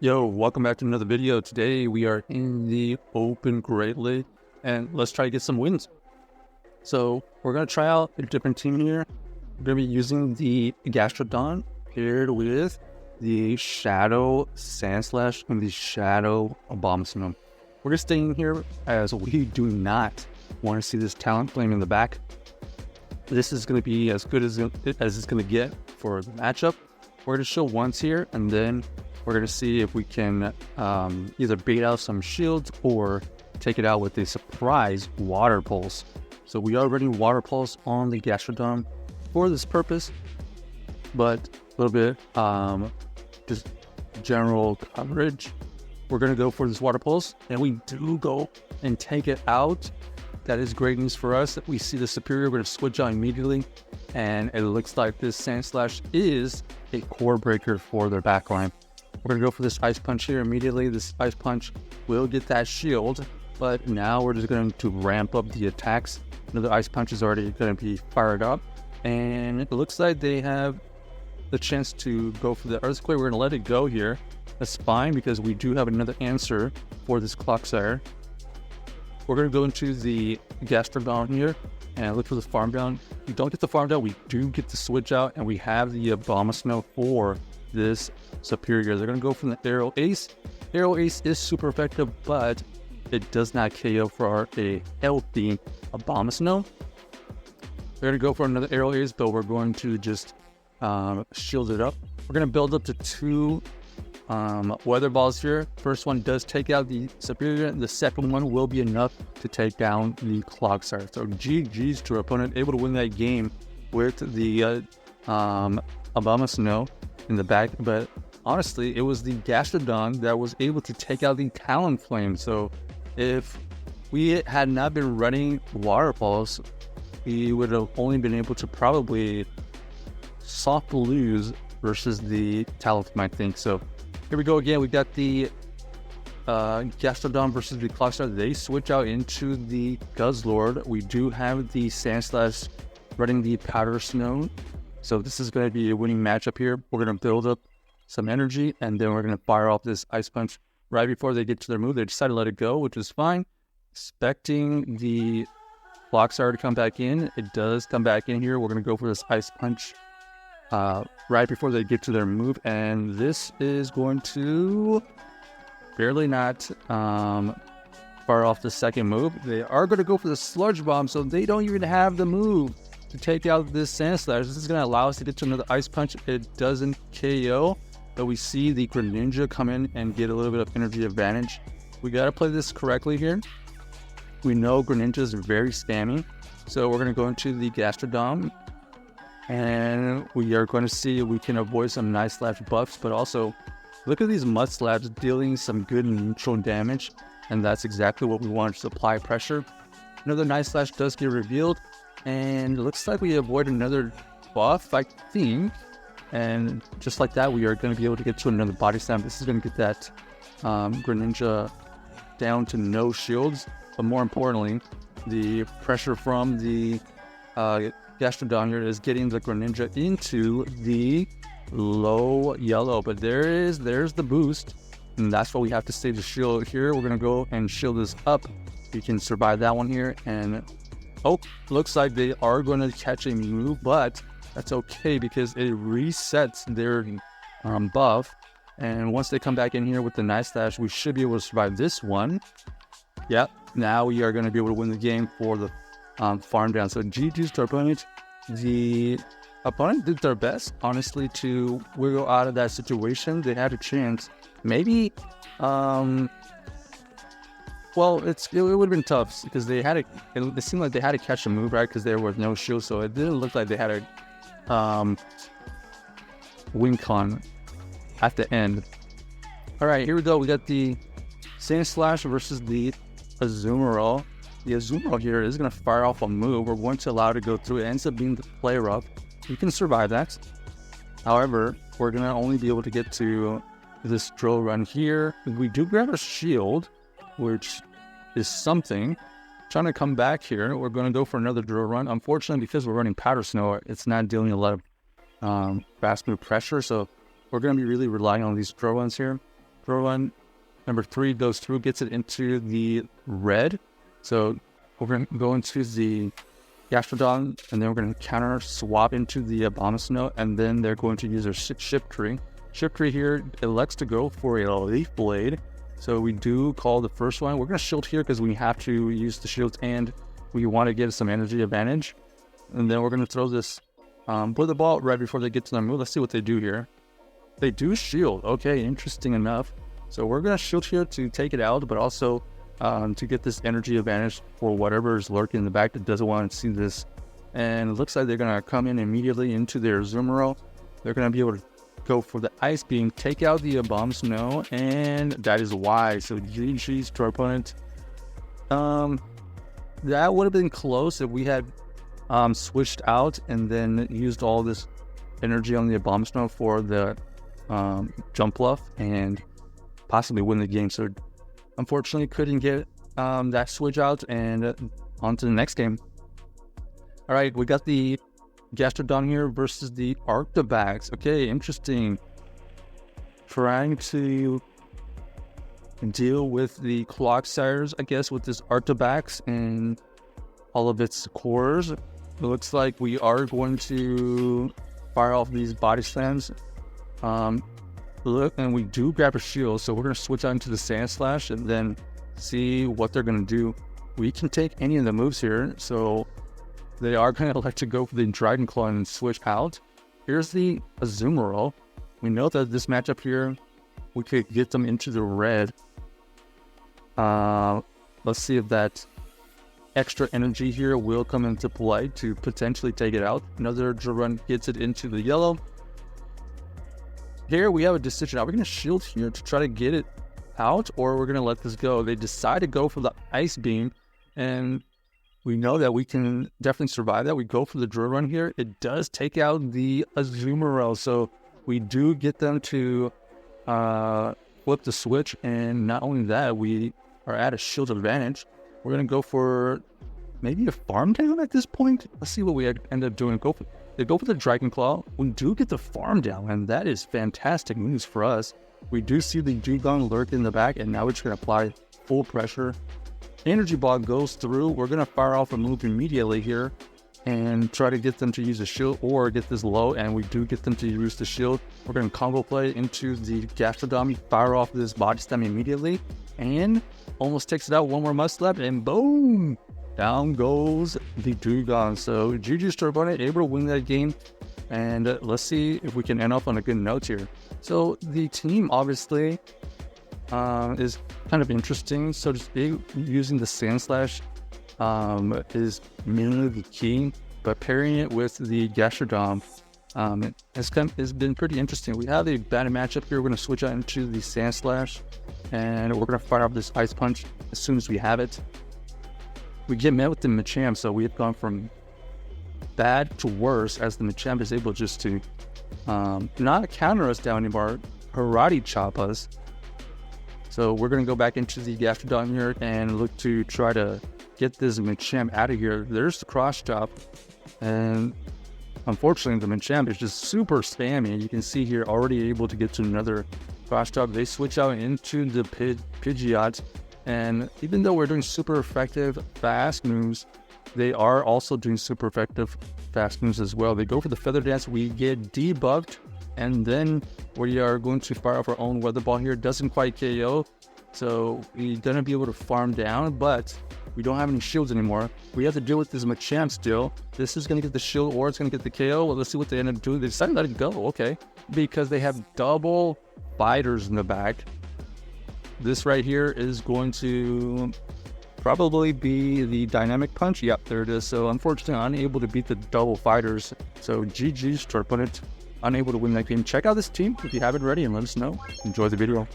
Yo, welcome back to another video. Today we are in the open greatly and let's try to get some wins. So we're going to try out a different team here. We're going to be using the Gastrodon paired with the Shadow Sandslash and the Shadow Abomasnow. We're going to stay in here as we do not want to see this Talent Flame in the back. This is going to be as good as it's going to get for the matchup. We're going to show once here and then we're going to see if we can either bait out some shields or take it out with a surprise Water Pulse. So we are running Water Pulse on the Gastrodon for this purpose, but a little bit just general coverage. We're going to go for this Water Pulse, and we do go and take it out. That is great news for us. We see the superior. We're going to switch out immediately, and it looks like this Sandslash is a core breaker for their backline. We're going to go for this Ice Punch here immediately. This Ice Punch will get that shield, but now we're just going to ramp up the attacks. Another Ice Punch is already going to be fired up, and it looks like they have the chance to go for the Earthquake. We're going to let it go here. That's fine because we do have another answer for this Clocksire. We're going to go into the Gastrodon here and look for the Farm Down. We don't get the Farm Down, we do get the Switch out, and we have the Abomasnow for this superior. They're going to go from the Aerial Ace. Aerial Ace is super effective, but it does not KO for a healthy Abomasnow. They're going to go for another Aerial Ace, but we're going to just shield it up. We're going to build up to two Weather Balls here. First one does take out the superior. The second one will be enough to take down the Clocksire. So GG's to our opponent, able to win that game with the Abomasnow in the back, but honestly, it was the Gastrodon that was able to take out the Talonflame. So if we had not been running Water Pulse, we would have only been able to probably soft lose versus the Talonflame, I think. So here we go again. We got the Gastrodon versus the Clocksire. They switch out into the Guzzlord. We do have the Sandslash running the Powder Snow. So this is going to be a winning matchup here. We're going to build up some energy, and then we're going to fire off this Ice Punch right before they get to their move. They decide to let it go, which is fine. Expecting the Clocksire to come back in. It does come back in here. We're going to go for this Ice Punch right before they get to their move, and this is going to barely not fire off the second move. They are going to go for the Sludge Bomb, so they don't even have the move to take out this Sandslash. This is going to allow us to get to another Ice Punch. It doesn't KO, but we see the Greninja come in and get a little bit of energy advantage. We got to play this correctly here. We know Greninja is very spammy, so we're going to go into the Gastrodon, and we are going to see if we can avoid some Night Slash buffs, but also look at these Mud Slaps dealing some good neutral damage, and that's exactly what we want to apply pressure. Another Night Slash does get revealed, and it looks like we avoid another buff, I think. And just like that, we are going to be able to get to another Body Slam. This is going to get that Greninja down to no shields. But more importantly, the pressure from the Gastrodon here is getting the Greninja into the low yellow. But there's the boost, and that's what we have to save the shield here. We're going to go and shield this up. We can survive that one here, and oh, looks like they are going to catch a move, but that's okay because it resets their buff. And once they come back in here with the Night Slash, we should be able to survive this one. Yep, now we are going to be able to win the game for the Farm Down. So GG's to our opponent. The opponent did their best, honestly, to wiggle out of that situation. They had a chance. Maybe well, it would have been tough because they had it seemed like they had to catch a move, right? Because there was no shield, so it didn't look like they had a win con at the end. All right, here we go. We got the Sandslash versus the Azumarill. The Azumarill here is going to fire off a move. We're going to allow it to go through. It ends up being the Play Rough. You can survive that. However, we're going to only be able to get to this Drill Run here. We do grab a shield, which is something. Trying to come back here. We're going to go for another Drill Run. Unfortunately, because we're running Powder Snow, it's not dealing a lot of fast move pressure, so we're going to be really relying on these Drill Runs here. throw on number 3 goes through, gets it into the red. So we're going to go into the Gastrodon, and then we're going to counter swap into the Abomasnow, and then they're going to use their Shift Tree. Shift Tree here elects to go for a Leaf Blade. So we do call the first one. We're going to shield here because we have to use the shields and we want to get some energy advantage. And then we're going to throw this Blither Ball right before they get to their move. Let's see what they do here. They do shield. Okay, interesting enough. So we're going to shield here to take it out, but also to get this energy advantage for whatever is lurking in the back that doesn't want to see this. And it looks like they're going to come in immediately into their Azumarill. They're going to be able to go for the Ice Beam, take out the Abomasnow, and that is why. So GG's to our opponent. That would have been close if we had switched out and then used all this energy on the Abomasnow for the jump bluff and possibly win the game. So unfortunately couldn't get that switch out, and on to the next game. All right, we got the Gastrodon here versus the Arctobax. Okay, interesting. Trying to deal with the Clocksires, I guess, with this Arctobax and all of its cores. It looks like we are going to fire off these body slams. Look, and we do grab a shield, so we're going to switch out into the Sandslash and then see what they're going to do. We can take any of the moves here, so they are going to like to go for the Dragon Claw and switch out. Here's the Azumarill. We know that this matchup here, we could get them into the red. Let's see if that extra energy here will come into play to potentially take it out. Another Run gets it into the yellow. Here we have a decision. Are we going to shield here to try to get it out, or we're going to let this go? They decide to go for the Ice Beam, and we know that we can definitely survive that. We go for the Drill Run here. It does take out the Azumarill, so we do get them to flip the switch, and not only that, we are at a shield advantage. We're going to go for maybe a farm down at this point. Let's see what we end up doing. They go for the Dragon Claw. We do get the farm down, and that is fantastic news for us. We do see the Dugong lurk in the back, and now we're just going to apply full pressure. Energy Ball goes through. We're going to fire off a move immediately here and try to get them to use a shield or get this low, and we do get them to use the shield. We're going to combo play into the Gastrodon, fire off this body slam immediately, and almost takes it out. One more must left, and boom! Down goes the Dugong. So GG's to our opponent, able to win that game. And let's see if we can end off on a good note here. So the team obviously is kind of interesting, so to speak. Using the Sandslash is mainly the key, but pairing it with the Gastrodon has been pretty interesting. We have a bad matchup here. We're going to switch out into the Sandslash, and we're going to fire off this Ice Punch as soon as we have it. We get met with the Machamp, so we have gone from bad to worse as the Machamp is able just to not counter us down anymore, karate chop us. So we're going to go back into the Gastrodon here and look to try to get this Machamp out of here. There's the cross chop, and unfortunately the Machamp is just super spammy. You can see here already able to get to another cross chop. They switch out into the Pidgeot. And even though we're doing super effective fast moves, they are also doing super effective fast moves as well. They go for the Feather Dance, we get debuffed, and then we are going to fire off our own Weather Ball here. Doesn't quite KO, so we're going to be able to farm down, but we don't have any shields anymore. We have to deal with this Machamp still. This is going to get the shield or it's going to get the KO. Well, let's see what they end up doing. They decided to let it go, okay, because they have double fighters in the back. This right here is going to probably be the Dynamic Punch. Yep, there it is. So unfortunately, unable to beat the double fighters. So GG's to our opponent, unable to win that game. Check out this team if you haven't already and let us know. Enjoy the video.